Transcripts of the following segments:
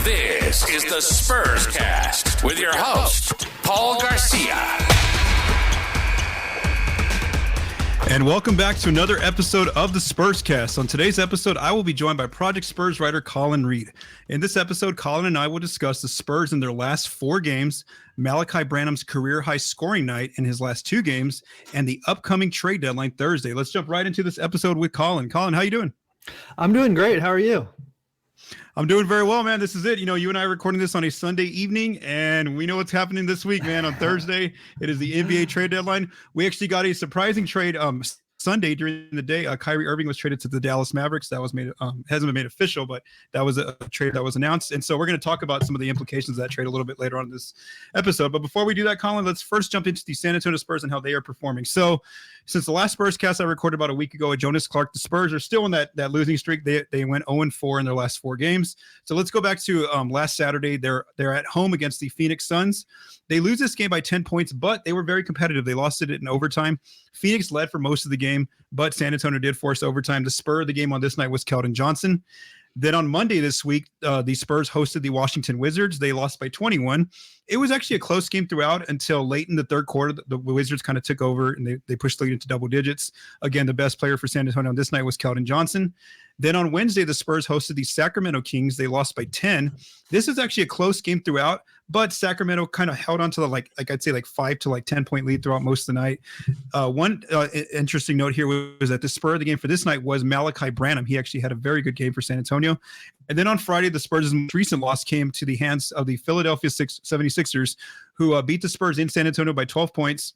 This is the Spurscast with your host, Paul Garcia. And welcome back to another episode of the Spurscast. On today's episode, I will be joined by Project Spurs writer Collin Reid. In this episode, Collin and I will discuss the Spurs in their last 4 games, Malaki Branham's career-high scoring night in his last 2 games, and the upcoming trade deadline Thursday. Let's jump right into this episode with Collin. Collin, how you doing? I'm doing great. How are you? I'm doing very well, man. This is it. You know, you and I are recording this on a Sunday evening, and we know what's happening this week, man. On Thursday, it is the NBA trade deadline. We actually got a surprising trade Sunday during the day. Kyrie Irving was traded to the Dallas Mavericks. That was made hasn't been made official, but that was a trade that was announced. And so we're going to talk about some of the implications of that trade a little bit later on in this episode. But before we do that, Collin, let's first jump into the San Antonio Spurs and how they are performing. So since the last Spurscast I recorded about a week ago with Jonas Clark, the Spurs are still in that losing streak. They went 0-4 in their last 4 games. So let's go back to last Saturday. They're at home against the Phoenix Suns. They lose this game by 10 points, but they were very competitive. They lost it in overtime. Phoenix led for most of the game, but San Antonio did force overtime. The spur of the game on this night was Keldon Johnson. Then on Monday this week, the Spurs hosted the Washington Wizards. They lost by 21. It was actually a close game throughout until late in the third quarter. The Wizards kind of took over, and they pushed the lead into double digits. Again, the best player for San Antonio on this night was Keldon Johnson. Then on Wednesday, the Spurs hosted the Sacramento Kings. They lost by 10. This is actually a close game throughout, but Sacramento kind of held on to the I'd say 5 to 10 point lead throughout most of the night. One interesting note here was that the spur of the game for this night was Malaki Branham. He actually had a very good game for San Antonio. And then on Friday, the Spurs' most recent loss came to the hands of the Philadelphia 76ers, who beat the Spurs in San Antonio by 12 points.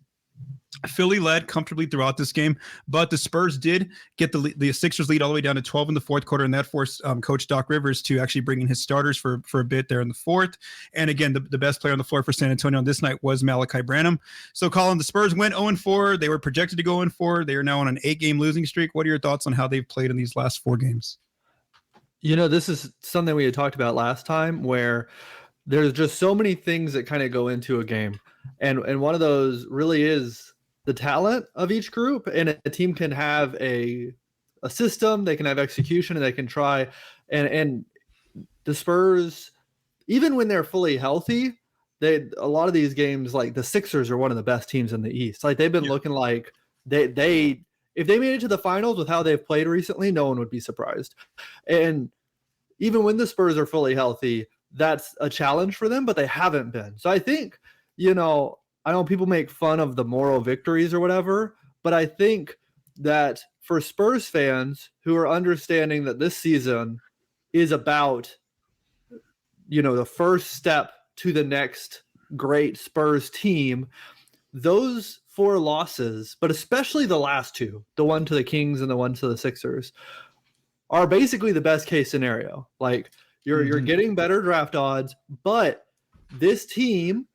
Philly led comfortably throughout this game, but the Spurs did get the Sixers lead all the way down to 12 in the fourth quarter, and that forced Coach Doc Rivers to actually bring in his starters for a bit there in the fourth. And again, the best player on the floor for San Antonio on this night was Malaki Branham. So, Collin, the Spurs went 0-4. They were projected to go 0-4. They are now on an 8-game losing streak. What are your thoughts on how they've played in these last 4 games? You know, this is something we had talked about last time, where there's just so many things that kind of go into a game. And one of those really is the talent of each group, and a team can have a system, they can have execution, and they can try. And the Spurs, even when they're fully healthy, a lot of these games, like the Sixers are one of the best teams in the East. Like they've been looking like they if they made it to the finals with how they've played recently, no one would be surprised. And even when the Spurs are fully healthy, that's a challenge for them, but they haven't been. So I think, you know, I know people make fun of the moral victories or whatever, but I think that for Spurs fans who are understanding that this season is about, you know, the first step to the next great Spurs team, those 4 losses, but especially the last 2, the one to the Kings and the one to the Sixers, are basically the best case scenario. Like you're getting better draft odds, but this team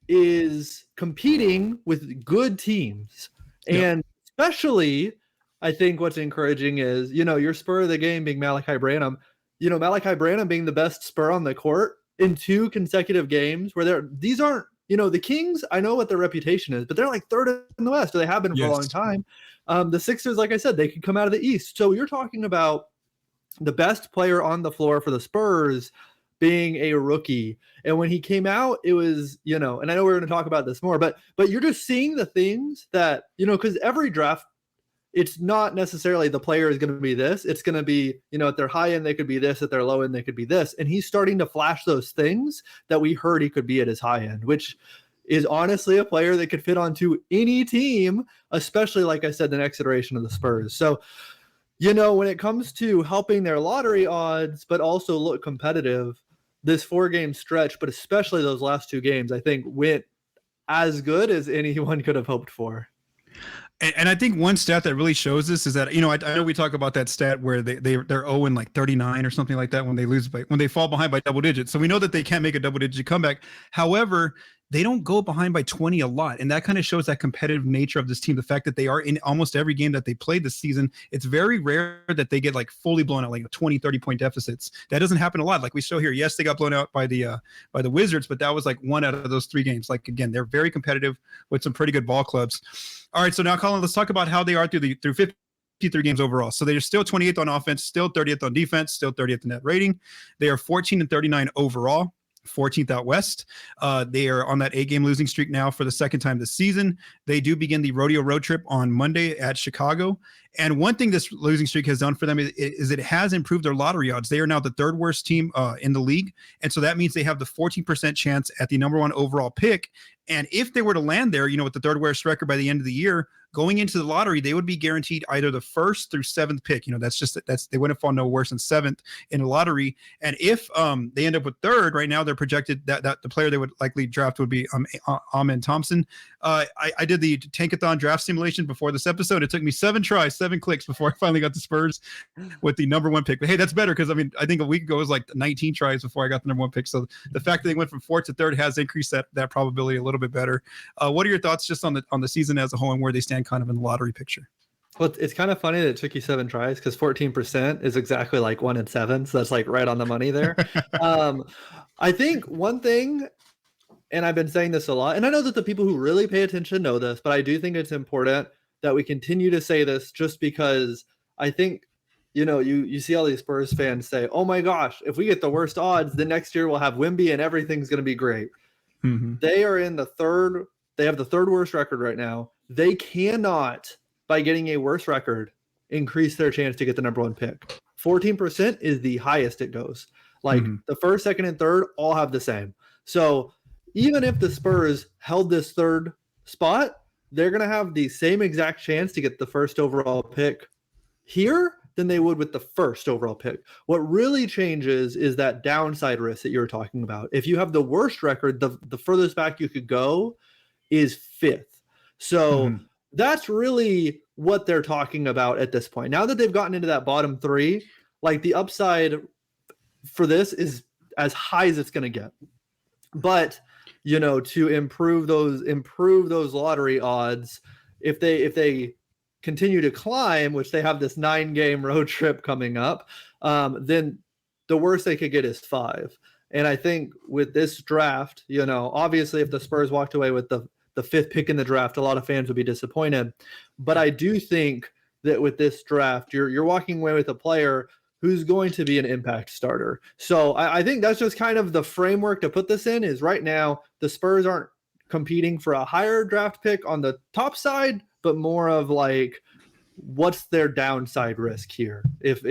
is competing with good teams. And especially, I think what's encouraging is, you know, your spur of the game being Malaki Branham, you know, Malaki Branham being the best spur on the court in 2 consecutive games where these aren't, you know, the Kings, I know what their reputation is, but they're like 3rd in the West, or they have been for a long time. The Sixers, like I said, they could come out of the East. So you're talking about the best player on the floor for the Spurs being a rookie. And when he came out, it was, you know, and I know we're going to talk about this more, but you're just seeing the things that, you know, because every draft, it's not necessarily the player is going to be this. It's going to be, you know, at their high end, they could be this, at their low end, they could be this. And he's starting to flash those things that we heard he could be at his high end, which is honestly a player that could fit onto any team, especially, like I said, the next iteration of the Spurs. So, you know, when it comes to helping their lottery odds, but also look competitive, this 4-game stretch, but especially those last 2 games, I think went as good as anyone could have hoped for. And I think one stat that really shows this is that, you know, I know we talk about that stat where they're 0-39 or something like that when they fall behind by double digits. So we know that they can't make a double digit comeback. However, they don't go behind by 20 a lot. And that kind of shows that competitive nature of this team. The fact that they are in almost every game that they played this season, it's very rare that they get like fully blown out, like 20, 30 point deficits. That doesn't happen a lot. Like we show here. Yes, they got blown out by the Wizards, but that was like 1 out of those 3 games. Like, again, they're very competitive with some pretty good ball clubs. All right. So now, Collin, let's talk about how they are through 53 games overall. So they're still 28th on offense, still 30th on defense, still 30th in net rating. They are 14-39 overall, 14th out west. They are on that 8-game losing streak now for the second time this season. They do begin the rodeo road trip on Monday at Chicago. And one thing this losing streak has done for them is it has improved their lottery odds. They are now the third worst team in the league. And so that means they have the 14% chance at the number 1 overall pick. And if they were to land there, with the third worst record by the end of the year, going into the lottery, they would be guaranteed either the 1st through 7th pick. They wouldn't fall no worse than 7th in the lottery. And if they end up with 3rd, right now they're projected that the player they would likely draft would be Amen Thompson. I did the Tankathon draft simulation before this episode. It took me 7 tries, 7 clicks before I finally got the Spurs with the number 1 pick. But hey, that's better because I think a week ago it was like 19 tries before I got the number 1 pick. So the fact that they went from 4th to 3rd has increased that probability a little bit better. What are your thoughts just on the season as a whole and where they stand kind of in the lottery picture? Well, it's kind of funny that it took you 7 tries because 14% is exactly like 1 in 7. So that's like right on the money there. I think one thing, and I've been saying this a lot, and I know that the people who really pay attention know this, but I do think it's important that we continue to say this just because I think, you see all these Spurs fans say, oh my gosh, if we get the worst odds, the next year we'll have Wemby and everything's going to be great. Mm-hmm. They are in they have the 3rd worst record right now. They cannot, by getting a worse record, increase their chance to get the number 1 pick. 14% is the highest it goes. Like the 1st, 2nd, and 3rd all have the same. So even if the Spurs held this 3rd spot, they're going to have the same exact chance to get the 1st overall pick here than they would with the 1st overall pick. What really changes is that downside risk that you were talking about. If you have the worst record, the furthest back you could go is 5th. So that's really what they're talking about at this point. Now that they've gotten into that bottom 3, like the upside for this is as high as it's going to get. But to improve those lottery odds, if they continue to climb, which they have this 9-game road trip coming up, then the worst they could get is 5. And I think with this draft, obviously if the Spurs walked away with the 5th pick in the draft, a lot of fans would be disappointed. But I do think that with this draft, you're walking away with a player who's going to be an impact starter. So I think that's just kind of the framework to put this in. Is right now the Spurs aren't competing for a higher draft pick on the top side, but more of like, what's their downside risk here? If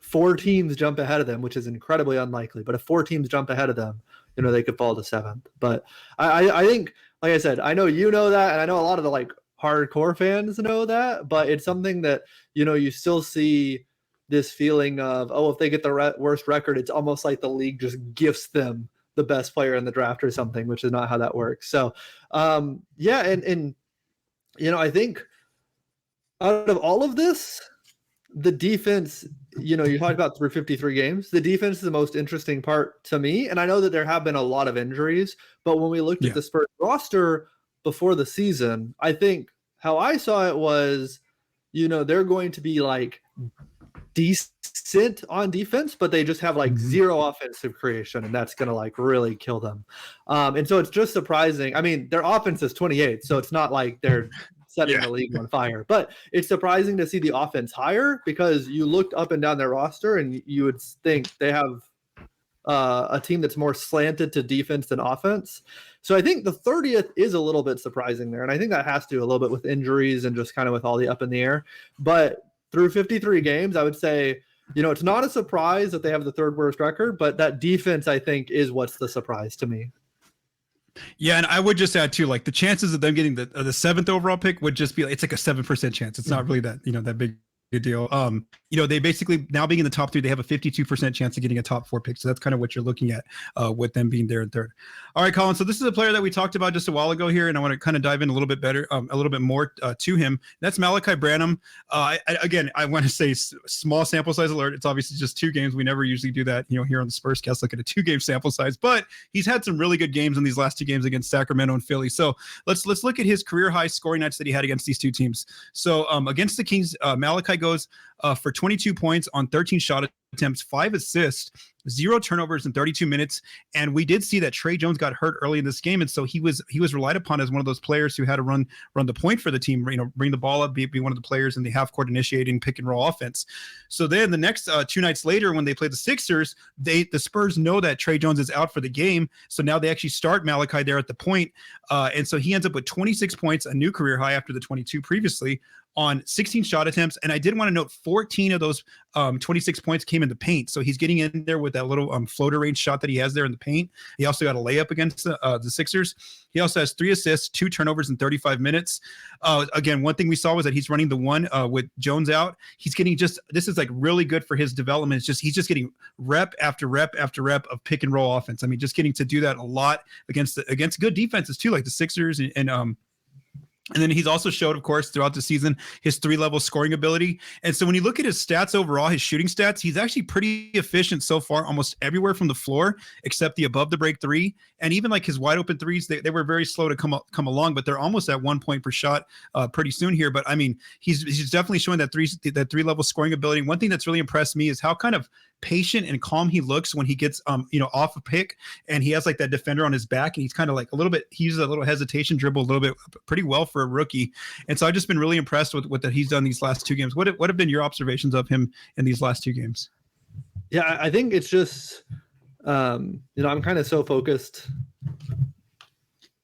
4 teams jump ahead of them, which is incredibly unlikely, but if 4 teams jump ahead of them, they could fall to 7th. But I think, like I said, I know that, and I know a lot of the like hardcore fans know that, but it's something that, you still see this feeling of, if they get the worst record, it's almost like the league just gifts them the best player in the draft or something, which is not how that works. So, and I think out of all of this, the defense, you talked about through 53 games, the defense is the most interesting part to me. And I know that there have been a lot of injuries, but when we looked at the Spurs roster before the season, I think how I saw it was, they're going to be like decent on defense, but they just have like 0 offensive creation, and that's going to like really kill them. And so it's just surprising. I mean, their offense is 28, so it's not like they're setting the league on fire, but it's surprising to see the offense higher because you looked up and down their roster and you would think they have a team that's more slanted to defense than offense. So I think the 30th is a little bit surprising there. And I think that has to do a little bit with injuries and just kind of with all the up in the air. But through 53 games, I would say, it's not a surprise that they have the 3rd worst record, but that defense, I think, is what's the surprise to me. Yeah, and I would just add too, like the chances of them getting the 7th overall pick would just be it's like a 7% chance. It's not really that that big deal. They basically now being in the top 3, they have a 52% chance of getting a top 4 pick. So that's kind of what you're looking at with them being there in 3rd. All right, Collin. So this is a player that we talked about just a while ago here, and I want to kind of dive in a little bit better, a little bit more to him. That's Malaki Branham. I want to say small sample size alert. It's obviously just 2 games. We never usually do that, here on the Spurscast, look at a 2-game sample size, but he's had some really good games in these last 2 games against Sacramento and Philly. So let's look at his career high scoring nights that he had against these 2 teams. So against the Kings, Malaki goes for 22 points on 13 shot attempts, 5 assists, 0 turnovers in 32 minutes. And we did see that Tre Jones got hurt early in this game, and so he was relied upon as one of those players who had to run the point for the team. Bring the ball up, be one of the players in the half court initiating pick and roll offense. So then the next 2 nights later, when they played the Sixers, the Spurs know that Tre Jones is out for the game, so now they actually start Malaki there at the point, and so he ends up with 26 points, a new career high after the 22 previously, on 16 shot attempts. And I did want to note 14 of those 26 points came in the paint. So he's getting in there with that little floater range shot that he has there in the paint. He also got a layup against the Sixers. He also has 3 assists, 2 turnovers in 35 minutes. Again, one thing we saw was that he's running the one with Jones out. He's getting this is like really good for his development. He's just getting rep after rep after rep of pick and roll offense. I mean, just getting to do that a lot against good defenses too, like the Sixers and then he's also showed, of course, throughout the season, his 3-level scoring ability. And so when you look at his stats overall, his shooting stats, he's actually pretty efficient so far, almost everywhere from the floor, except the above the break 3. And even like his wide open threes, they were very slow to come along, but they're almost at 1 point per shot pretty soon here. But I mean, he's definitely showing that 3-level scoring ability. One thing that's really impressed me is how kind of patient and calm he looks when he gets off a pick and he has like that defender on his back, and he's kind of like he uses a little hesitation dribble a little bit pretty well for a rookie. And so I've just been really impressed with what that he's done these last 2 games. What have been your observations of him in these last 2 games? Yeah, I think it's just I'm kind of so focused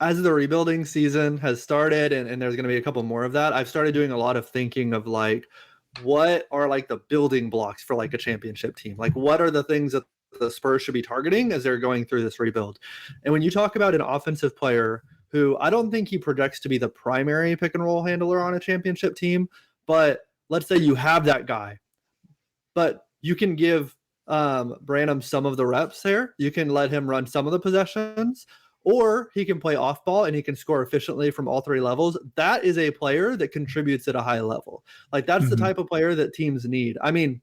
as the rebuilding season has started, and there's going to be a couple more of that. I've started doing a lot of thinking of like, what are like the building blocks for like a championship team? Like, what are the things that the Spurs should be targeting as they're going through this rebuild? And when you talk about an offensive player who I don't think he projects to be the primary pick and roll handler on a championship team, but let's say you have that guy, but you can give Branham some of the reps there. You can let him run some of the possessions, or he can play off ball and he can score efficiently from all 3 levels. That is a player that contributes at a high level. Like that's the type of player that teams need. I mean,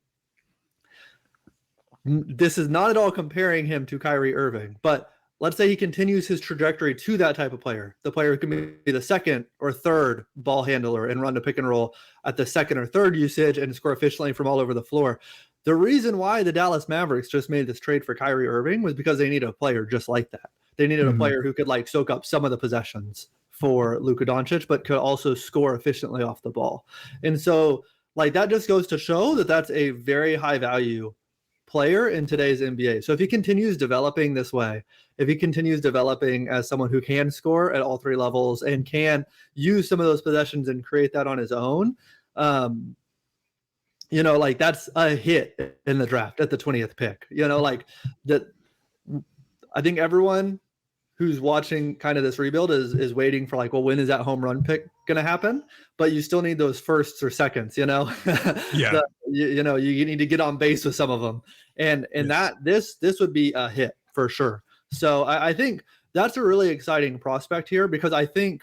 this is not at all comparing him to Kyrie Irving, but let's say he continues his trajectory to that type of player. The player who can be the second or third ball handler and run the pick and roll at the second or third usage and score efficiently from all over the floor. The reason why the Dallas Mavericks just made this trade for Kyrie Irving was because they needed a player just like that. They needed a player who could like soak up some of the possessions for Luka Doncic, but could also score efficiently off the ball. And so like that just goes to show that that's a very high value player in today's NBA. So if he continues developing this way, if he continues developing as someone who can score at all 3 levels and can use some of those possessions and create that on his own, like that's a hit in the draft at the 20th pick. Like that. I think everyone who's watching kind of this rebuild is waiting for like, well, when is that home run pick going to happen? But you still need those firsts or seconds, Yeah. You need to get on base with some of them. And that this would be a hit for sure. So I think that's a really exciting prospect here, because I think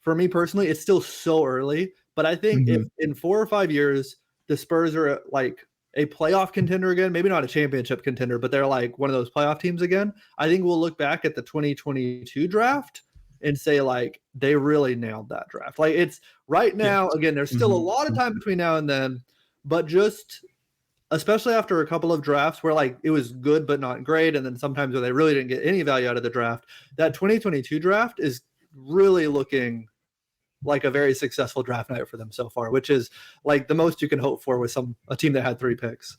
for me personally, it's still so early, but I think if in 4 or 5 years, the Spurs are like a playoff contender again, maybe not a championship contender, but they're like one of those playoff teams again, I think we'll look back at the 2022 draft and say like, they really nailed that draft. Like it's right now, again, there's still a lot of time between now and then, but just especially after a couple of drafts where like it was good, but not great. And then sometimes where they really didn't get any value out of the draft, that 2022 draft is really looking like a very successful draft night for them so far, which is like the most you can hope for with a team that had 3 picks.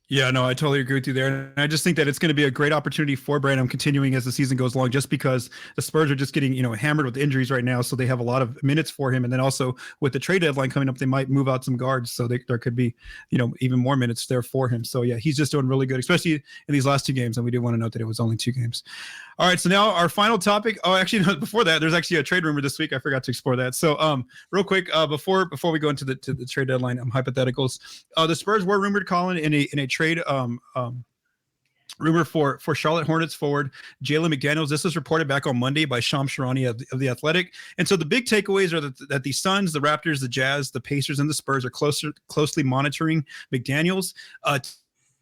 Yeah, no, I totally agree with you there. And I just think that it's going to be a great opportunity for Branham continuing as the season goes along, just because the Spurs are just getting, hammered with injuries right now. So they have a lot of minutes for him. And then also with the trade deadline coming up, they might move out some guards. So there could be, even more minutes there for him. So yeah, he's just doing really good, especially in these last 2 games. And we do want to note that it was only 2 games. All right. So now our final topic. Oh, actually, no, before that, there's actually a trade rumor this week. I forgot to explore that. So real quick, before we go into the trade deadline, hypotheticals, the Spurs were rumored, Collin, in a trade rumor for Charlotte Hornets forward Jalen McDaniels. This was reported back on Monday by Shams Charania of The Athletic. And so the big takeaways are that the Suns, the Raptors, the Jazz, the Pacers, and the Spurs are closely monitoring McDaniels.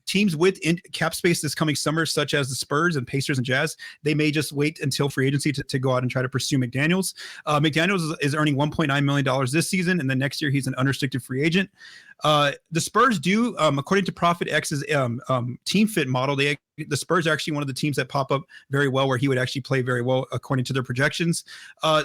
teams with cap space this coming summer, such as the Spurs and Pacers and Jazz, they may just wait until free agency to go out and try to pursue McDaniels. McDaniels is earning $1.9 million this season, and then next year he's an unrestricted free agent. The Spurs do, according to Profit X's team fit model, the Spurs are actually one of the teams that pop up very well, where he would actually play very well according to their projections.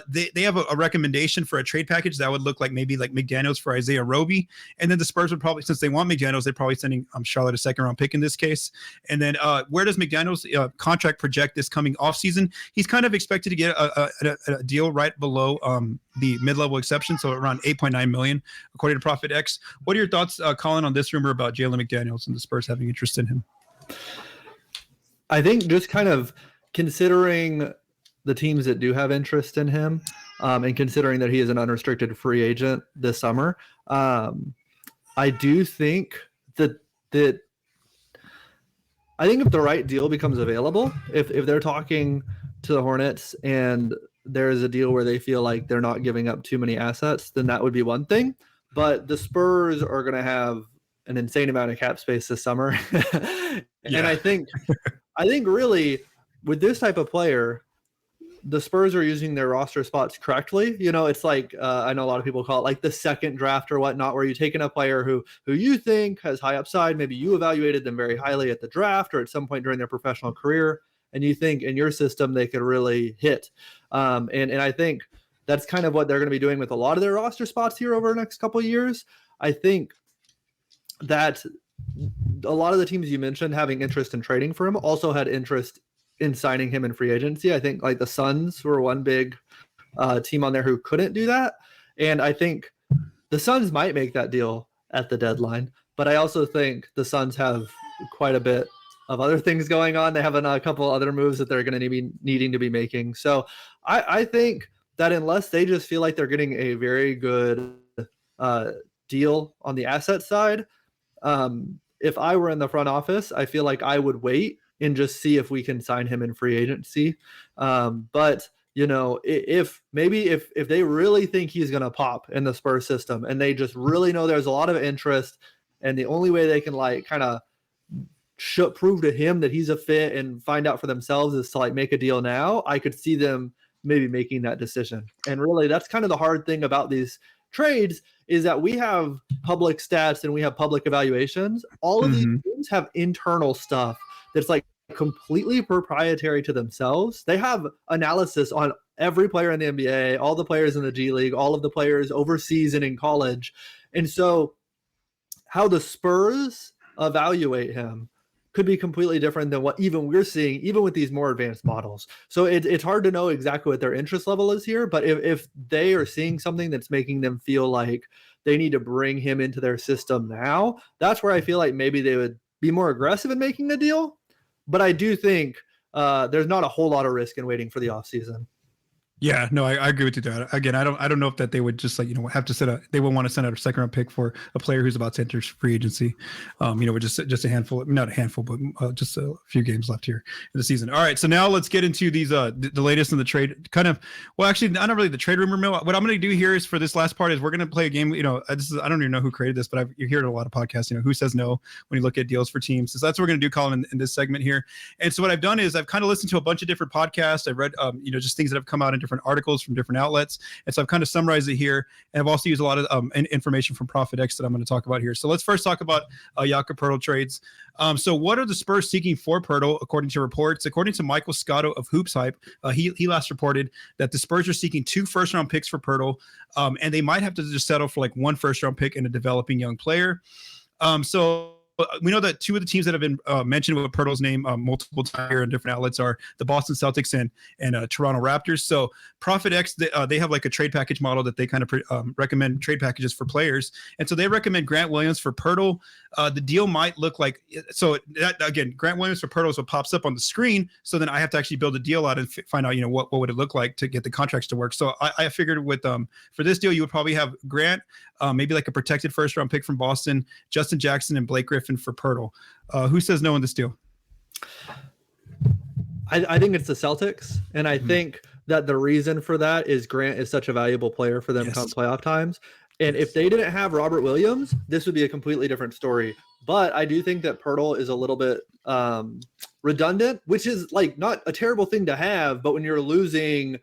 They have a recommendation for a trade package that would look like maybe like McDaniels for Isaiah Roby, and then the Spurs would probably, since they want McDaniels, they're probably sending Charlotte a second-round pick in this case. And then where does McDaniels' contract project this coming offseason? He's kind of expected to get a deal right below the mid-level exception, so around $8.9 million, according to Profit X. What are your thoughts, Collin, on this rumor about Jalen McDaniels and the Spurs having interest in him? I think just kind of considering the teams that do have interest in him, and considering that he is an unrestricted free agent this summer, I do think that I think if the right deal becomes available, if they're talking to the Hornets and there is a deal where they feel like they're not giving up too many assets, then that would be one thing. But the Spurs are going to have an insane amount of cap space this summer. And I think really with this type of player, the Spurs are using their roster spots correctly. You know, it's like, I know a lot of people call it like the second draft or whatnot, where you take in a player who you think has high upside. Maybe you evaluated them very highly at the draft or at some point during their professional career, and you think in your system they could really hit. And I think that's kind of what they're going to be doing with a lot of their roster spots here over the next couple of years. I think that a lot of the teams you mentioned having interest in trading for him also had interest in signing him in free agency. I think like the Suns were one big team on there who couldn't do that. And I think the Suns might make that deal at the deadline, but I also think the Suns have quite a bit of other things going on. They have a couple other moves that they're going to be needing to be making. So I think that unless they just feel like they're getting a very good deal on the asset side, if I were in the front office, I feel like I would wait and just see if we can sign him in free agency. But you know, if they really think he's going to pop in the Spurs system and they just really know there's a lot of interest, and the only way they can like kind of prove to him that he's a fit and find out for themselves is to like make a deal now, I could see them maybe making that decision. And really, that's kind of the hard thing about these trades, is that we have public stats and we have public evaluations. All of these teams have internal stuff that's like completely proprietary to themselves. They have analysis on every player in the NBA, all the players in the G League, all of the players overseas and in college. And so how the Spurs evaluate him could be completely different than what even we're seeing, even with these more advanced models. So it's hard to know exactly what their interest level is here, but if they are seeing something that's making them feel like they need to bring him into their system now, that's where I feel like maybe they would be more aggressive in making the deal. But I do think there's not a whole lot of risk in waiting for the offseason. Yeah, no, I agree with you, Dad. Again, I don't know if that they would just like, have to they would want to send out a second round pick for a player who's about to enter free agency. With just a handful, not a handful, but just a few games left here in the season. All right, so now let's get into these the latest in the trade. Kind of, well, actually, not really the trade rumor mill. What I'm going to do here is for this last part is we're going to play a game. This is, I don't even know who created this, but you hear it in a lot of podcasts. Who says no when you look at deals for teams. So that's what we're going to do, Collin, in this segment here. And so what I've done is I've kind of listened to a bunch of different podcasts. I've read, just things that have come out in different articles from different outlets. And so I've kind of summarized it here. And I've also used a lot of information from Profit X that I'm going to talk about here. So let's first talk about Jakob Poeltl trades. So what are the Spurs seeking for Poeltl, according to reports? According to Michael Scotto of Hoops Hype, he last reported that the Spurs are seeking 2 first-round picks for Poeltl, and they might have to just settle for like 1 first-round pick and a developing young player. So we know that 2 of the teams that have been mentioned with Poeltl's name multiple times here in different outlets are the Boston Celtics and Toronto Raptors. So Profit X, they have like a trade package model that they kind of recommend trade packages for players. And so they recommend Grant Williams for Poeltl. The deal might look like, so that again, Grant Williams for Poeltl is what pops up on the screen. So then I have to actually build a deal out and find out, what would it look like to get the contracts to work. So I figured with for this deal, you would probably have Grant, maybe like a protected first round pick from Boston, Justin Jackson and Blake Griffin for Poeltl. Who says no in this deal? I think it's the Celtics, and I think that the reason for that is Grant is such a valuable player for them come playoff times. And if they didn't have Robert Williams, this would be a completely different story. but I do think that Poeltl is a little bit redundant, which is like not a terrible thing to have, but when you're losing,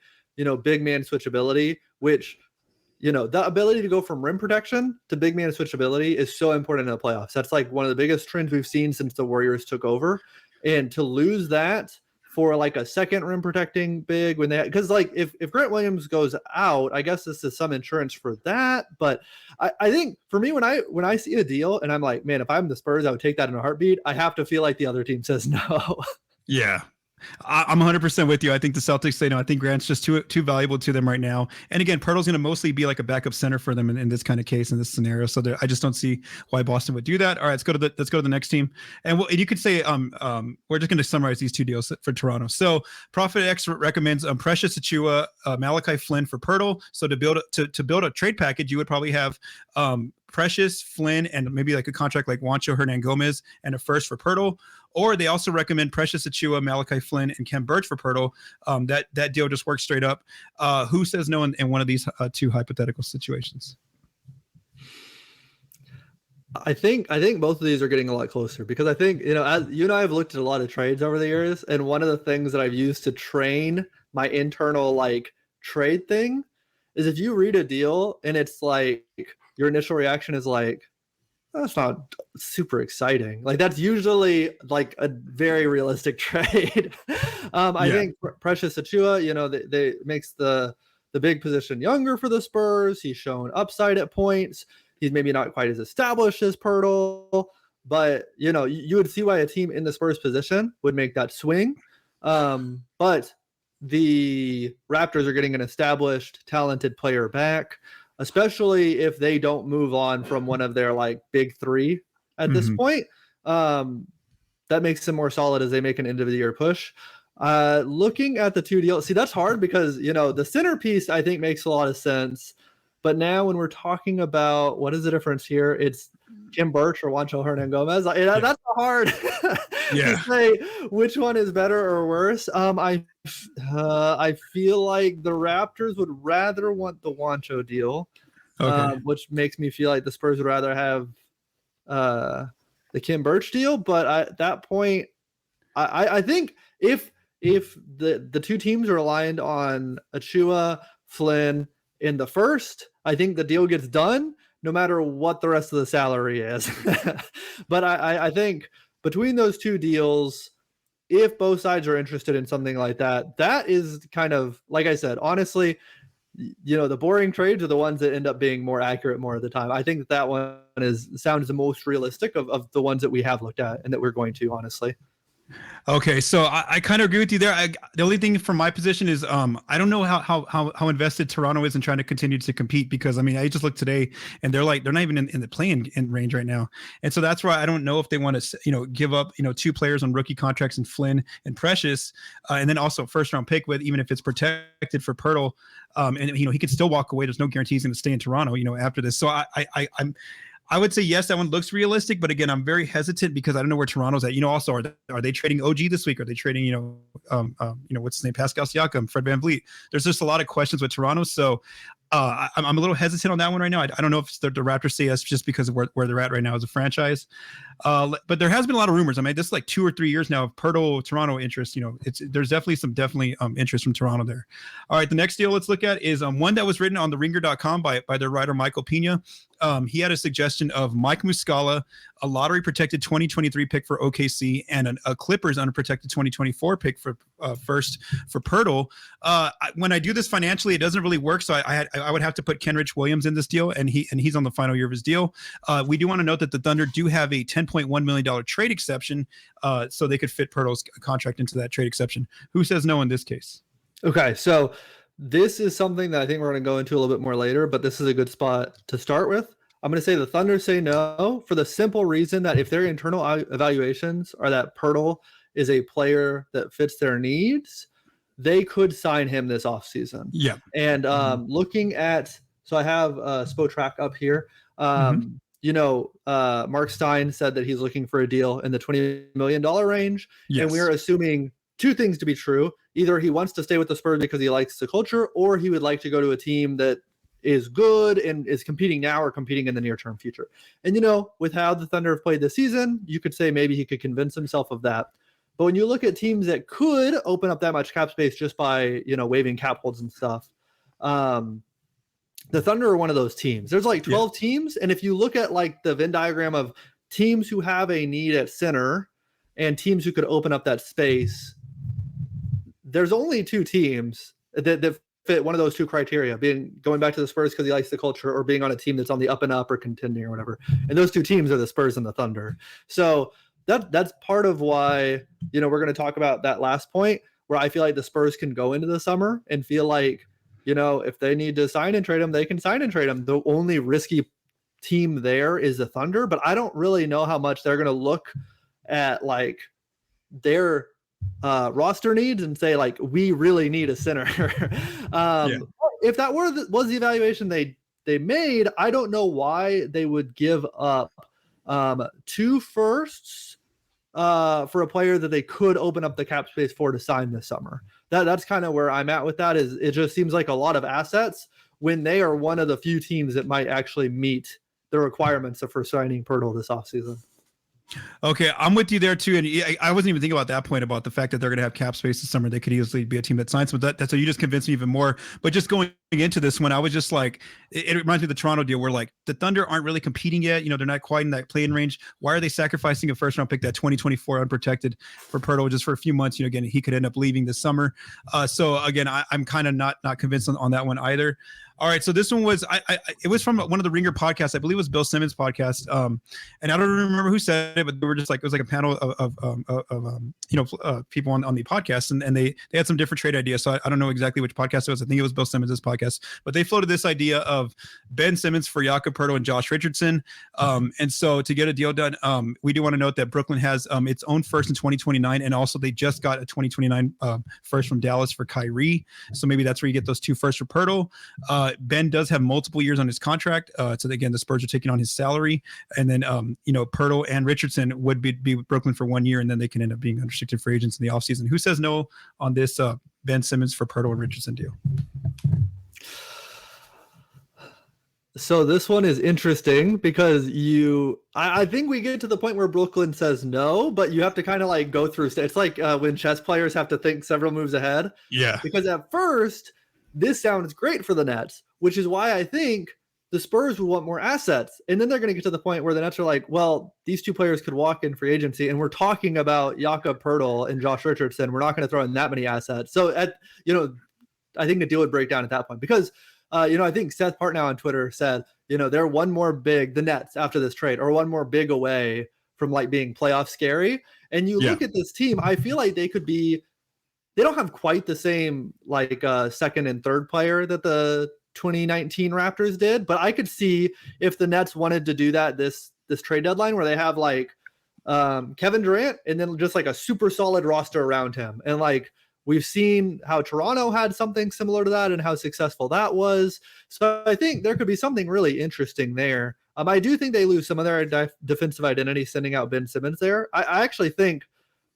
big man switchability, which, the ability to go from rim protection to big man switchability is so important in the playoffs. That's like one of the biggest trends we've seen since the Warriors took over. And to lose that for like a second rim protecting big because like if Grant Williams goes out, I guess this is some insurance for that. But I think for me, when I see a deal and I'm like, man, if I'm the Spurs, I would take that in a heartbeat. I have to feel like the other team says no. Yeah. I'm 100% with you. I think the Celtics say no. I think Grant's just too valuable to them right now. And again, Poeltl's going to mostly be like a backup center for them in this kind of case, in this scenario. So I just don't see why Boston would do that. All right, let's go to the next team. And you could say we're just going to summarize these two deals for Toronto. So Profit X recommends Precious Achiuwa, Malachi Flynn for Poeltl. So to build a trade package, you would probably have Precious, Flynn, and maybe like a contract like Juancho Hernan-Gomez and a first for Poeltl. Or they also recommend Precious Achiuwa, Malachi Flynn, and Khem Birch for Poeltl. That deal just works straight up. Who says no in one of these two hypothetical situations? I think both of these are getting a lot closer because I think, as you and I have looked at a lot of trades over the years, and one of the things that I've used to train my internal like trade thing is if you read a deal and it's like your initial reaction is like, that's not super exciting. Like that's usually like a very realistic trade. I think Precious Achiuwa, they makes the big position younger for the Spurs. He's shown upside at points. He's maybe not quite as established as Poeltl, but you would see why a team in the Spurs position would make that swing. But the Raptors are getting an established, talented player back, especially if they don't move on from one of their like big three at this point. That makes them more solid as they make an end of the year push. Looking at the two deals, see, that's hard because, the centerpiece I think makes a lot of sense. But now when we're talking about what is the difference here, it's Khem Birch or Juancho Hernan-Gomez. That's hard to say which one is better or worse. I feel like the Raptors would rather want the Juancho deal, which makes me feel like the Spurs would rather have the Khem Birch deal. But at that point, I think if the two teams are aligned on Achiuwa, Flynn in the first, I think the deal gets done no matter what the rest of the salary is. But I think between those two deals, if both sides are interested in something like that, that is kind of, like I said, honestly, the boring trades are the ones that end up being more accurate more of the time. I think that one sounds the most realistic of the ones that we have looked at and that we're going to, honestly. Okay, so I kind of agree with you there. The only thing from my position is I don't know how invested Toronto is in trying to continue to compete, because I just looked today and they're not even in the play-in range right now, and so that's why I don't know if they want to give up two players on rookie contracts in Flynn and Precious, and then also first round pick with, even if it's protected for Poeltl, and he could still walk away. There's no guarantee he's going to stay in Toronto after this. So I would say yes, that one looks realistic, but again, I'm very hesitant because I don't know where Toronto's at. Also, are they trading OG this week? Are they trading, what's his name, Pascal Siakam, Fred VanVleet? There's just a lot of questions with Toronto, so I'm a little hesitant on that one right now. I don't know if the Raptors say yes just because of where they're at right now as a franchise. But there has been a lot of rumors. This is like 2 or 3 years now of Poeltl Toronto interest. There's definitely interest from Toronto there. All right, the next deal let's look at is one that was written on the ringer.com by their writer Michael Pina. He had a suggestion of Mike Muscala, a lottery protected 2023 pick for OKC, and a Clippers unprotected 2024 pick for first for Poeltl. When I do this financially, it doesn't really work. So I would have to put Kenrich Williams in this deal, and he's on the final year of his deal. We do want to note that the Thunder do have a $10.1 million trade exception, so they could fit Poeltl's contract into that trade exception. Who says no in this case? Okay, so this is something that I think we're going to go into a little bit more later, but this is a good spot to start with. I'm going to say the Thunder say no for the simple reason that if their internal evaluations are that Poeltl is a player that fits their needs, they could sign him this offseason. Yeah. And looking at, so I have Spotrac up here. Mark Stein said that he's looking for a deal in the $20 million range. Yes. And we're assuming two things to be true. Either he wants to stay with the Spurs because he likes the culture, or he would like to go to a team that is good and is competing now or competing in the near-term future. And, with how the Thunder have played this season, you could say maybe he could convince himself of that. But when you look at teams that could open up that much cap space just by, waiving cap holds and stuff, the Thunder are one of those teams. There's like 12 teams. And if you look at like the Venn diagram of teams who have a need at center and teams who could open up that space, there's only 2 teams that fit one of those 2 criteria, going back to the Spurs because he likes the culture, or being on a team that's on the up and up or contending or whatever. And those 2 teams are the Spurs and the Thunder. So that's part of why, we're going to talk about that last point where I feel like the Spurs can go into the summer and feel like, if they need to sign and trade him, they can sign and trade him. The only risky team there is the Thunder, but I don't really know how much they're going to look at like their roster needs and say like, we really need a center. If that was the evaluation they made, I don't know why they would give up 2 firsts for a player that they could open up the cap space for to sign this summer. That's kind of where I'm at with that. Is it just seems like a lot of assets when they are one of the few teams that might actually meet the requirements for signing Poeltl this offseason. Okay, I'm with you there too, and I wasn't even thinking about that point about the fact that they're going to have cap space this summer. They could easily be a team that signs, but that's so you just convinced me even more. But just going into this one, I was just like, it reminds me of the Toronto deal where like the Thunder aren't really competing yet. They're not quite in that play-in range. Why are they sacrificing a first-round pick, that 2024 unprotected, for Poeltl just for a few months? Again, he could end up leaving this summer. So again, I'm kind of not convinced on that one either. All right, so this one was it was from one of the Ringer podcasts. I believe it was Bill Simmons' podcast, and I don't remember who said it, but they were just like, it was like a panel of people on the podcast, and they had some different trade ideas. So I don't know exactly which podcast it was. I think it was Bill Simmons' podcast, but they floated this idea of Ben Simmons for Jakob Poeltl and Josh Richardson. And so to get a deal done, we do want to note that Brooklyn has its own first in 2029, and also they just got a 2029 first from Dallas for Kyrie. So maybe that's where you get those 2 firsts for Poeltl. Ben does have multiple years on his contract. So again, the Spurs are taking on his salary, and then Poeltl and Richardson would be with Brooklyn for 1 year, and then they can end up being unrestricted free agents in the offseason. Who says no on this Ben Simmons for Poeltl and Richardson deal? So this one is interesting because I think we get to the point where Brooklyn says no, but you have to kind of like go through. It's like when chess players have to think several moves ahead. Yeah. Because at first, this sounds great for the Nets, which is why I think the Spurs would want more assets. And then they're going to get to the point where the Nets are like, well, these 2 players could walk in free agency, and we're talking about Jakob Poeltl and Josh Richardson. We're not going to throw in that many assets. So I think the deal would break down at that point because, I think Seth Partnow on Twitter said, they're one more big, the Nets after this trade, or one more big away from like being playoff scary. And you look at this team, I feel like they don't have quite the same like second and third player that the 2019 Raptors did, but I could see if the Nets wanted to do that this trade deadline where they have like Kevin Durant and then just like a super solid roster around him. And like we've seen how Toronto had something similar to that and how successful that was. So I think there could be something really interesting there. I do think they lose some of their defensive identity sending out Ben Simmons there. I actually think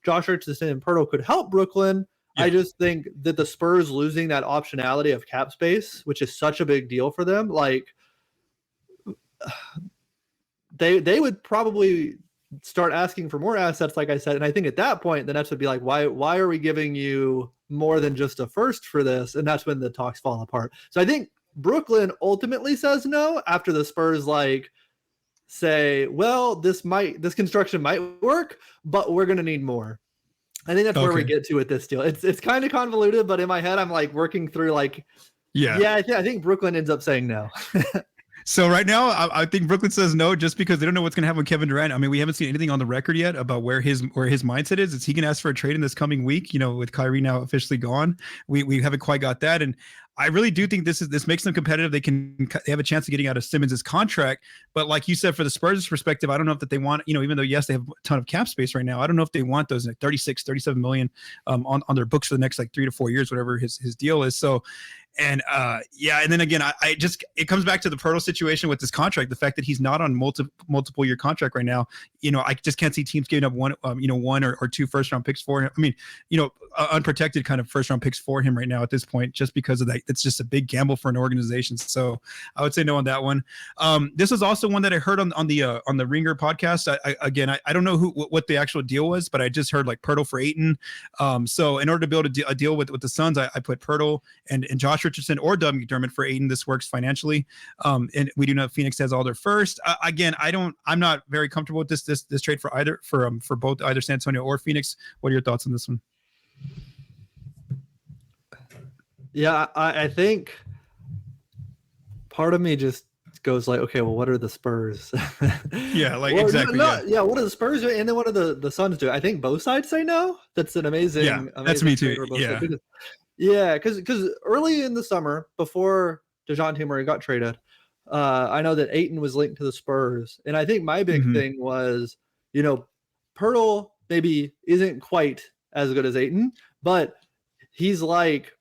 Josh Richardson and Poeltl could help Brooklyn. Yeah. I just think that the Spurs losing that optionality of cap space, which is such a big deal for them, like they would probably start asking for more assets, like I said. And I think at that point, the Nets would be like, why are we giving you more than just a first for this? And that's when the talks fall apart. So I think Brooklyn ultimately says no after the Spurs like say, well, this construction might work, but we're going to need more. I think that's where we get to with this deal. It's kind of convoluted, but in my head, I'm like working through like, I think Brooklyn ends up saying no. So right now, I think Brooklyn says no just because they don't know what's going to happen with Kevin Durant. I mean, we haven't seen anything on the record yet about where his mindset is. Is he going to ask for a trade in this coming week? With Kyrie now officially gone, we haven't quite got that. And I really do think this makes them competitive. They have a chance of getting out of Simmons' contract. But like you said, for the Spurs' perspective, I don't know if that they want, even though, yes, they have a ton of cap space right now, I don't know if they want those like 36, 37 million on their books for the next like 3 to 4 years, whatever his deal is. So And and then again, I just, it comes back to the Poeltl situation with this contract, the fact that he's not on multiple year contract right now. I just can't see teams giving up one or two first round picks for him. I mean, unprotected kind of first round picks for him right now at this point, just because of that. It's just a big gamble for an organization. So I would say no on that one. This is also one that I heard on the Ringer podcast. I don't know what the actual deal was, but I just heard like Poeltl for Ayton. So in order to build a deal with the Suns, I put Poeltl and Josh Richardson or Doug McDermott for Ayton. This works financially. And we do know Phoenix has all their first. I'm not very comfortable with this trade for both either San Antonio or Phoenix. What are your thoughts on this one? Yeah, I think part of me just goes like, okay, well, what are the Spurs? Yeah, like well, exactly. Yeah, what are the Spurs doing? And then what are the Suns do? I think both sides say no. That's an amazing. Yeah, that's me too. Yeah, because early in the summer, before DeJounte Murray got traded, I know that Ayton was linked to the Spurs, and I think my big thing was, Poeltl maybe isn't quite as good as Ayton, but he's like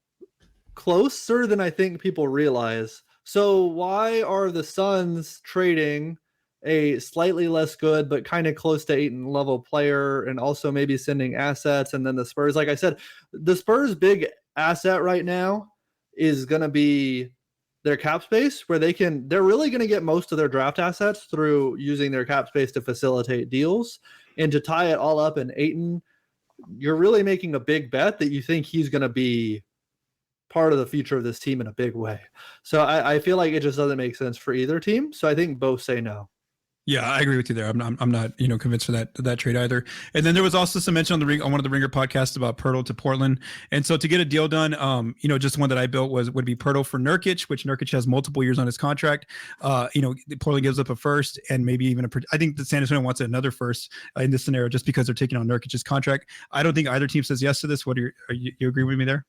closer than I think people realize. So why are the Suns trading a slightly less good but kind of close to Ayton level player, and also maybe sending assets? And then the Spurs, like I said, the Spurs' big asset right now is going to be their cap space, where they're really going to get most of their draft assets through using their cap space to facilitate deals. And to tie it all up in Ayton, you're really making a big bet that you think he's going to be part of the future of this team in a big way. So I feel like it just doesn't make sense for either team. So I think both say no. Yeah, I agree with you there. I'm not convinced for that trade either. And then there was also some mention on one of the Ringer podcasts about Poeltl to Portland. And so to get a deal done, just one that I built would be Poeltl for Nurkic, which Nurkic has multiple years on his contract. Portland gives up a first and maybe even I think the San Antonio wants another first in this scenario, just because they're taking on Nurkic's contract. I don't think either team says yes to this. What you agree with me there?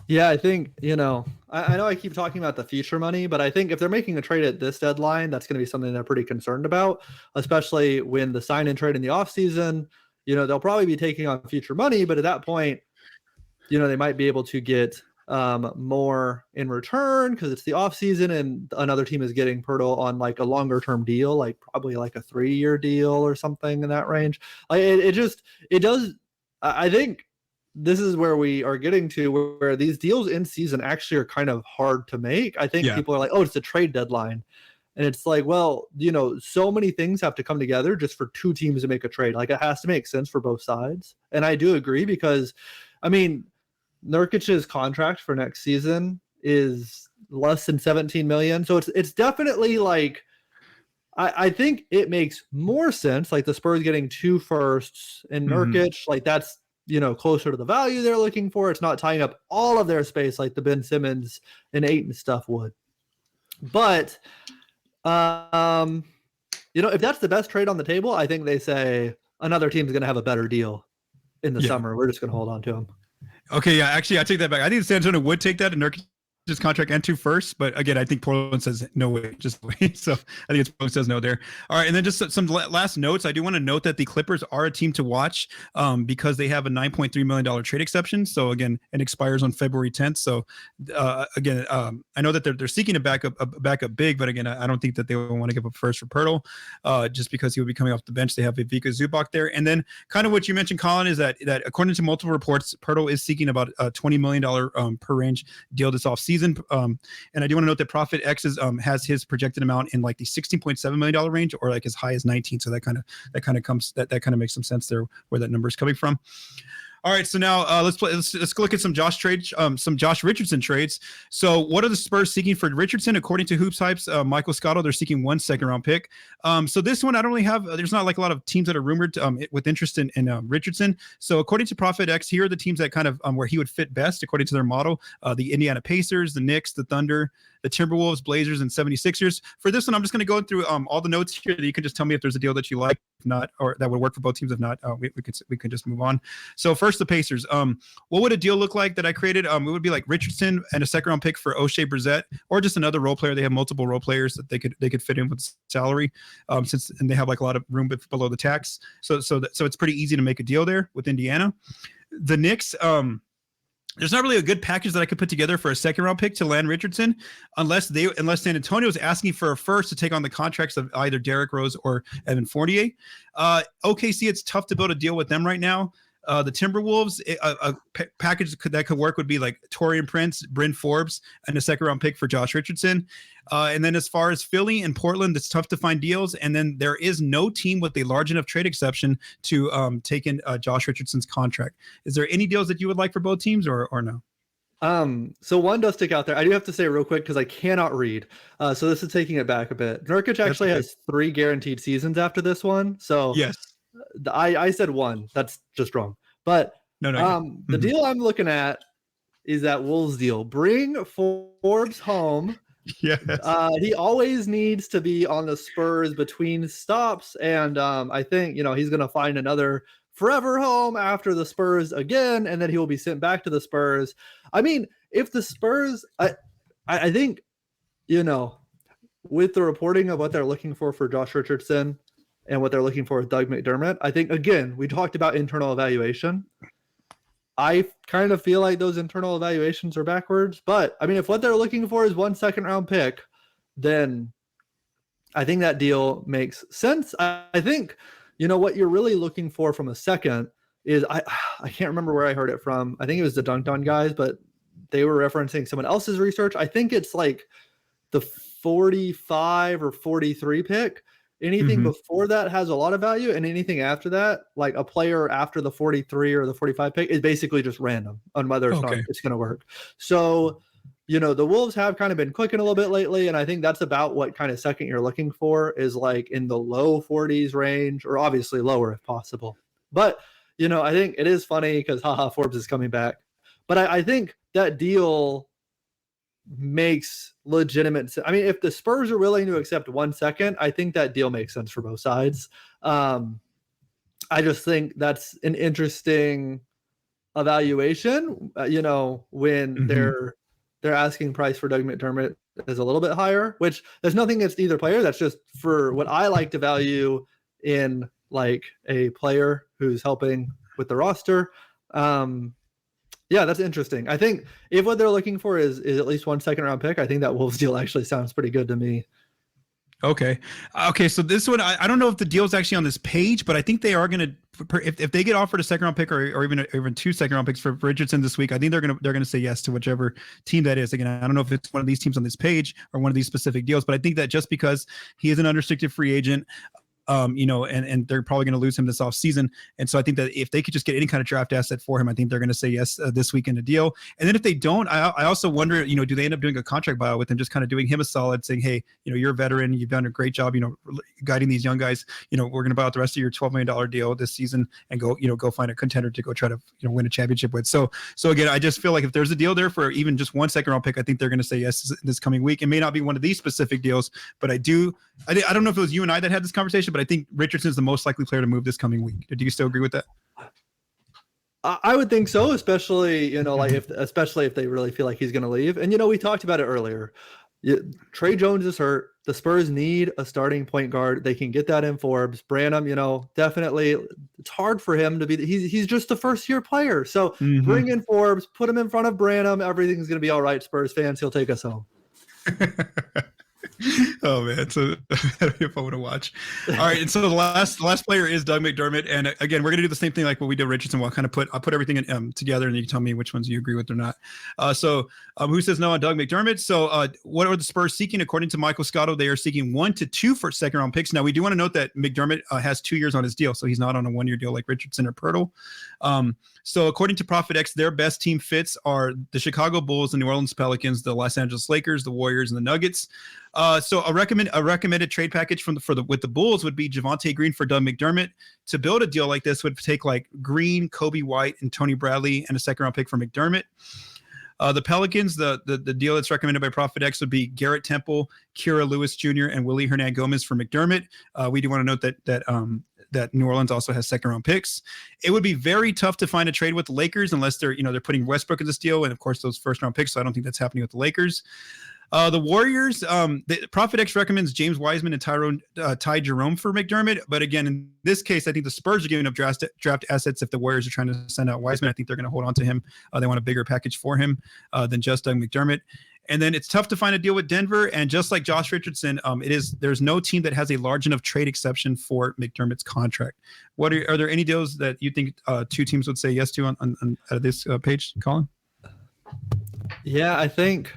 Yeah, I think, I know I keep talking about the future money, but I think if they're making a trade at this deadline, that's going to be something they're pretty concerned about, especially when the sign and trade in the offseason, they'll probably be taking on future money, but at that point, they might be able to get more in return because it's the offseason and another team is getting Poeltl on like a longer term deal, like probably like a 3-year deal or something in that range. Like it does. I think this is where we are getting to, where these deals in season actually are kind of hard to make. I think people are like, oh, it's a trade deadline. And it's like, well, so many things have to come together just for two teams to make a trade. Like, it has to make sense for both sides. And I do agree because, Nurkic's contract for next season is less than $17 million. So it's definitely like, I think it makes more sense. Like the Spurs getting 2 firsts and Nurkic, like that's, closer to the value they're looking for. It's not tying up all of their space like the Ben Simmons and Ayton stuff would. But, if that's the best trade on the table, I think they say another team's going to have a better deal in the summer. We're just going to hold on to them. Okay, yeah, actually, I take that back. I think San Antonio would take that, and Nurkic's contract and 2 firsts, but again, I think Portland says no way, just wait. So I think Portland says no there. All right, and then just some last notes. I do want to note that the Clippers are a team to watch because they have a $9.3 million trade exception. So again, it expires on February 10th. So I know that they're seeking a backup big, but again, I don't think that they would want to give up first for Poeltl just because he would be coming off the bench. They have Ivica Zubac there, and then kind of what you mentioned, Collin, is that according to multiple reports, Poeltl is seeking about a $20 million per range deal this offseason. And I do want to note that Profit X has his projected amount in like the $16.7 million range, or like as high as 19. So that kind of makes some sense there where that number is coming from. All right, so now let's look at some Josh Richardson trades. So what are the Spurs seeking for Richardson? According to Hoops Hype's Michael Scotto, they're seeking 1 second-round pick. So this one I don't really have. There's not like a lot of teams that are rumored with interest in Richardson. So according to Profit X, here are the teams that kind of where he would fit best according to their model: the Indiana Pacers, the Knicks, the Thunder, the Timberwolves, Blazers, and 76ers. For this one, I'm just going to go through all the notes here. That you can just tell me if there's a deal that you like, if not, or that would work for both teams. If not, we could just move on. So first, the Pacers. What would a deal look like that I created? It would be like Richardson and a second-round pick for O'Shea Brissett, or just another role player. They have multiple role players that they could fit in with salary, and they have like a lot of room below the tax. So it's pretty easy to make a deal there with Indiana. The Knicks. there's not really a good package that I could put together for a second round pick to land Richardson, unless San Antonio is asking for a first to take on the contracts of either Derrick Rose or Evan Fournier. OKC, it's tough to build a deal with them right now. The Timberwolves, a package that could work would be like Taurean Prince, Bryn Forbes, and a second round pick for Josh Richardson. And then as far as Philly and Portland, it's tough to find deals. And then there is no team with a large enough trade exception to take in Josh Richardson's contract. Is there any deals that you would like for both teams or no? So one does stick out there. I do have to say real quick because I cannot read. So this is taking it back a bit. Nurkic actually has 3 guaranteed seasons after this one. So yes. I said 1. That's just wrong. But the deal I'm looking at is that Wolves deal. Bring Forbes home. Yes. He always needs to be on the Spurs between stops. And I think, he's going to find another forever home after the Spurs again, and then he will be sent back to the Spurs. I mean, if the Spurs, I think, with the reporting of what they're looking for Josh Richardson, and what they're looking for with Doug McDermott, I think, again, we talked about internal evaluation. I kind of feel like those internal evaluations are backwards. But, I mean, if what they're looking for is 1 second-round pick, then I think that deal makes sense. I think, what you're really looking for from a second is, I can't remember where I heard it from. I think it was the Dunk On guys, but they were referencing someone else's research. I think it's like the 45 or 43 pick. Anything before that has a lot of value, and anything after that, like a player after the 43 or the 45 pick, is basically just random on whether it's going to work. So, the Wolves have kind of been clicking a little bit lately, and I think that's about what kind of second you're looking for, is like in the low 40s range, or obviously lower if possible. But, I think it is funny because Forbes is coming back. But I think that deal makes legitimate sense. I mean, if the Spurs are willing to accept 1 second, I think that deal makes sense for both sides. I just think that's an interesting evaluation. When their asking price for Doug McDermott is a little bit higher, which there's nothing against either player. That's just for what I like to value in like a player who's helping with the roster. Yeah, that's interesting. I think if what they're looking for is at least 1 second-round pick, I think that Wolves deal actually sounds pretty good to me. Okay. So this one, I don't know if the deal is actually on this page, but I think they are going to, if they get offered a second-round pick or even 2 second-round picks for Richardson this week, I think they're going to say yes to whichever team that is. Again, I don't know if it's one of these teams on this page or one of these specific deals, but I think that just because he is an unrestricted free agent, and they're probably going to lose him this offseason. And so I think that if they could just get any kind of draft asset for him, I think they're going to say yes this week in a deal. And then if they don't, I also wonder, do they end up doing a contract buyout with him, just kind of doing him a solid, saying, hey, you're a veteran, you've done a great job, guiding these young guys. We're going to buy out the rest of your $12 million deal this season and go find a contender to go try to win a championship with. So again, I just feel like if there's a deal there for even just 1 second round pick, I think they're going to say yes this coming week. It may not be one of these specific deals, but I don't know if it was you and I that had this conversation, but I think Richardson is the most likely player to move this coming week. Do you still agree with that? I would think so, especially if they really feel like he's going to leave. And we talked about it earlier. Trey Jones is hurt. The Spurs need a starting point guard. They can get that in Forbes. Branham, definitely it's hard for him to be. He's just a first year player. So bring in Forbes, put him in front of Branham. Everything's going to be all right. Spurs fans, he'll take us home. Oh man, so that'd be fun to watch. All right, and so the last player is Doug McDermott, and again, we're gonna do the same thing like what we did Richardson. I'll put everything in, together, and you can tell me which ones you agree with or not. Who says no on Doug McDermott? So what are the Spurs seeking? According to Michael Scotto, they are seeking 1 to 2 for second round picks. Now we do want to note that McDermott has 2 years on his deal, so he's not on a 1-year deal like Richardson or Poeltl. So according to Prophet X, their best team fits are the Chicago Bulls, the New Orleans Pelicans, the Los Angeles Lakers, the Warriors, and the Nuggets. So a recommended trade package with the Bulls would be Javonte Green for Doug McDermott. To build a deal like this would take like Green, Kobe White, and Tony Bradley, and a second round pick for McDermott. The Pelicans, the deal that's recommended by Prophet X would be Garrett Temple, Kira Lewis Jr., and Willie Hernangomez for McDermott. We do want to note that New Orleans also has second round picks. It would be very tough to find a trade with the Lakers unless they're putting Westbrook in this deal, and of course those first round picks. So I don't think that's happening with the Lakers. The Warriors, the Prophet X recommends James Wiseman and Ty Jerome for McDermott. But again, in this case, I think the Spurs are giving up draft assets if the Warriors are trying to send out Wiseman. I think they're going to hold on to him. They want a bigger package for him than just Doug McDermott. And then it's tough to find a deal with Denver. And just like Josh Richardson, there's no team that has a large enough trade exception for McDermott's contract. Are there any deals that you think two teams would say yes to on this page, Collin? Yeah, I think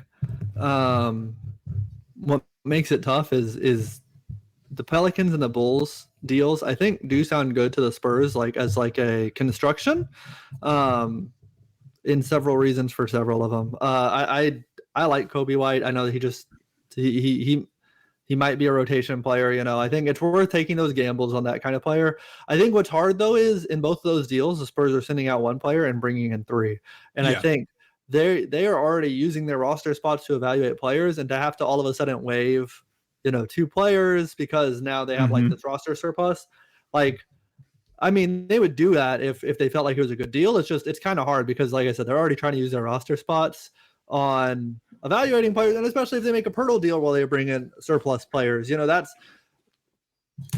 what makes it tough is the Pelicans and the Bulls deals, I think, do sound good to the Spurs, as a construction, in several reasons for several of them. I like Kobe White. I know that he might be a rotation player. I think it's worth taking those gambles on that kind of player. I think what's hard though is in both of those deals, the Spurs are sending out one player and bringing in three. And I think they are already using their roster spots to evaluate players, and to have to all of a sudden waive, two players because now they have this roster surplus. They would do that if they felt like it was a good deal. It's kind of hard because, like I said, they're already trying to use their roster spots on evaluating players, and especially if they make a Poeltl deal while they bring in surplus players.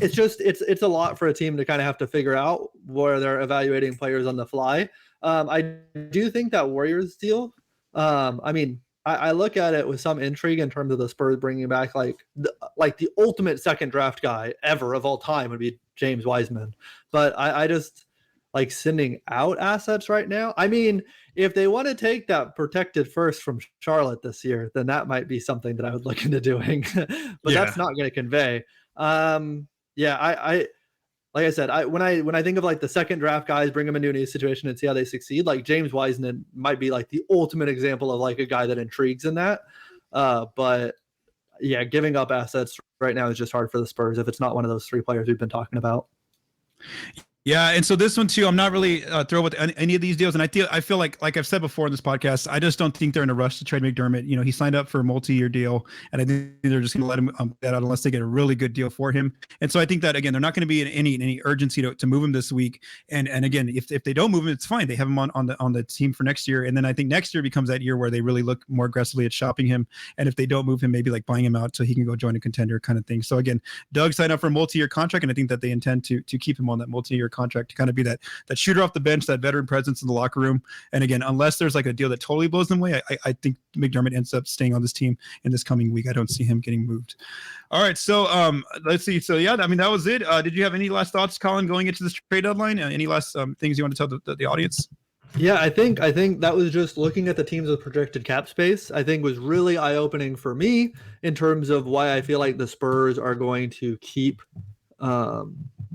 It's a lot for a team to kind of have to figure out where they're evaluating players on the fly. I do think that Warriors deal, I look at it with some intrigue in terms of the Spurs bringing back the ultimate second draft guy ever of all time would be James Wiseman. But I just like sending out assets right now. If they want to take that protected first from Charlotte this year, then that might be something that I would look into doing. But that's not going to convey. I like I said, when I think of the second draft guys, bring them into a new situation and see how they succeed. James Wiseman might be the ultimate example of a guy that intrigues in that. But yeah, giving up assets right now is just hard for the Spurs if it's not one of those three players we've been talking about. Yeah, and so this one too, I'm not really thrilled with any of these deals, and I feel like I've said before in this podcast, I just don't think they're in a rush to trade McDermott. He signed up for a multi-year deal, and I think they're just going to let him get out unless they get a really good deal for him. And so I think that again, they're not going to be in any urgency to move him this week. And again, if they don't move him, it's fine. They have him on the team for next year, and then I think next year becomes that year where they really look more aggressively at shopping him. And if they don't move him, maybe buying him out so he can go join a contender kind of thing. So again, Doug signed up for a multi-year contract, and I think that they intend to keep him on that multi-year contract to kind of be that shooter off the bench, that veteran presence in the locker room. And again, unless there's a deal that totally blows them away, I think McDermott ends up staying on this team in this coming week. I don't see him getting moved. All right. So let's see. So yeah, that was it. Did you have any last thoughts, Collin, going into this trade deadline? Any last things you want to tell the audience? Yeah, I think that was just looking at the teams with projected cap space, I think was really eye-opening for me in terms of why I feel like the Spurs are going to keep Jakob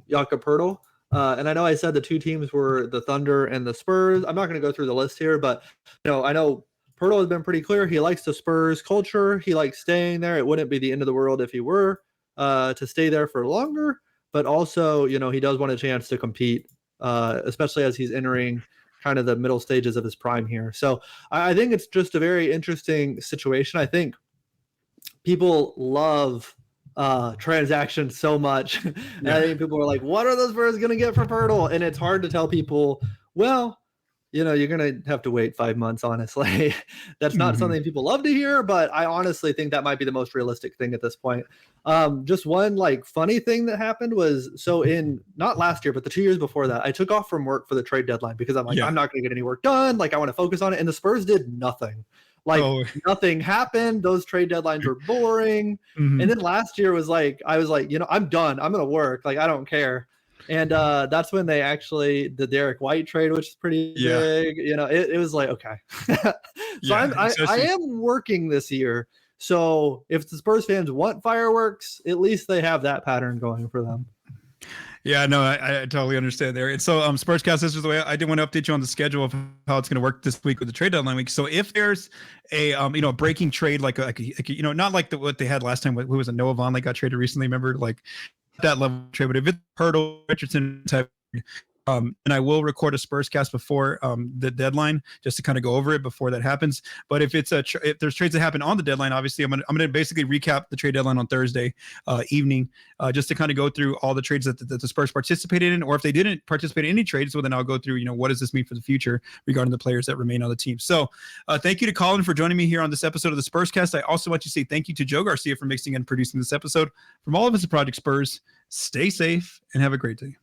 Poeltl. And I know I said the two teams were the Thunder and the Spurs. I'm not going to go through the list here, but I know Poeltl has been pretty clear. He likes the Spurs culture. He likes staying there. It wouldn't be the end of the world if he were to stay there for longer. But also, he does want a chance to compete, especially as he's entering kind of the middle stages of his prime here. So I think it's just a very interesting situation. I think people love transactions so much. And I think people are like, what are those Spurs going to get for Poeltl? And it's hard to tell people, well, you're going to have to wait 5 months, honestly. That's not something people love to hear, but I honestly think that might be the most realistic thing at this point. Just one funny thing that happened was, so in not last year, but the 2 years before that, I took off from work for the trade deadline because I'm I'm not going to get any work done. I want to focus on it. And the Spurs did nothing. Nothing happened. Those trade deadlines were boring. And then last year was I was I'm done. I'm going to work. I don't care. And that's when they actually, the Derek White trade, which is pretty big, it was okay. So I am working this year. So if the Spurs fans want fireworks, at least they have that pattern going for them. Yeah, no, I totally understand there. And so Spurscast, this is the way I did want to update you on the schedule of how it's going to work this week with the trade deadline week. So if there's a a breaking trade not what they had last time, who was it, Noah Vonleh got traded recently, remember, that level of trade, but if it's Poeltl, Richardson type, And I will record a Spurscast before the deadline just to kind of go over it before that happens. But if it's if there's trades that happen on the deadline, obviously I'm gonna basically recap the trade deadline on Thursday evening, just to kind of go through all the trades that the Spurs participated in, or if they didn't participate in any trades, well then I'll go through what does this mean for the future regarding the players that remain on the team. So thank you to Collin for joining me here on this episode of the Spurscast. I also want to say thank you to Joe Garcia for mixing and producing this episode. From all of us at Project Spurs, stay safe and have a great day.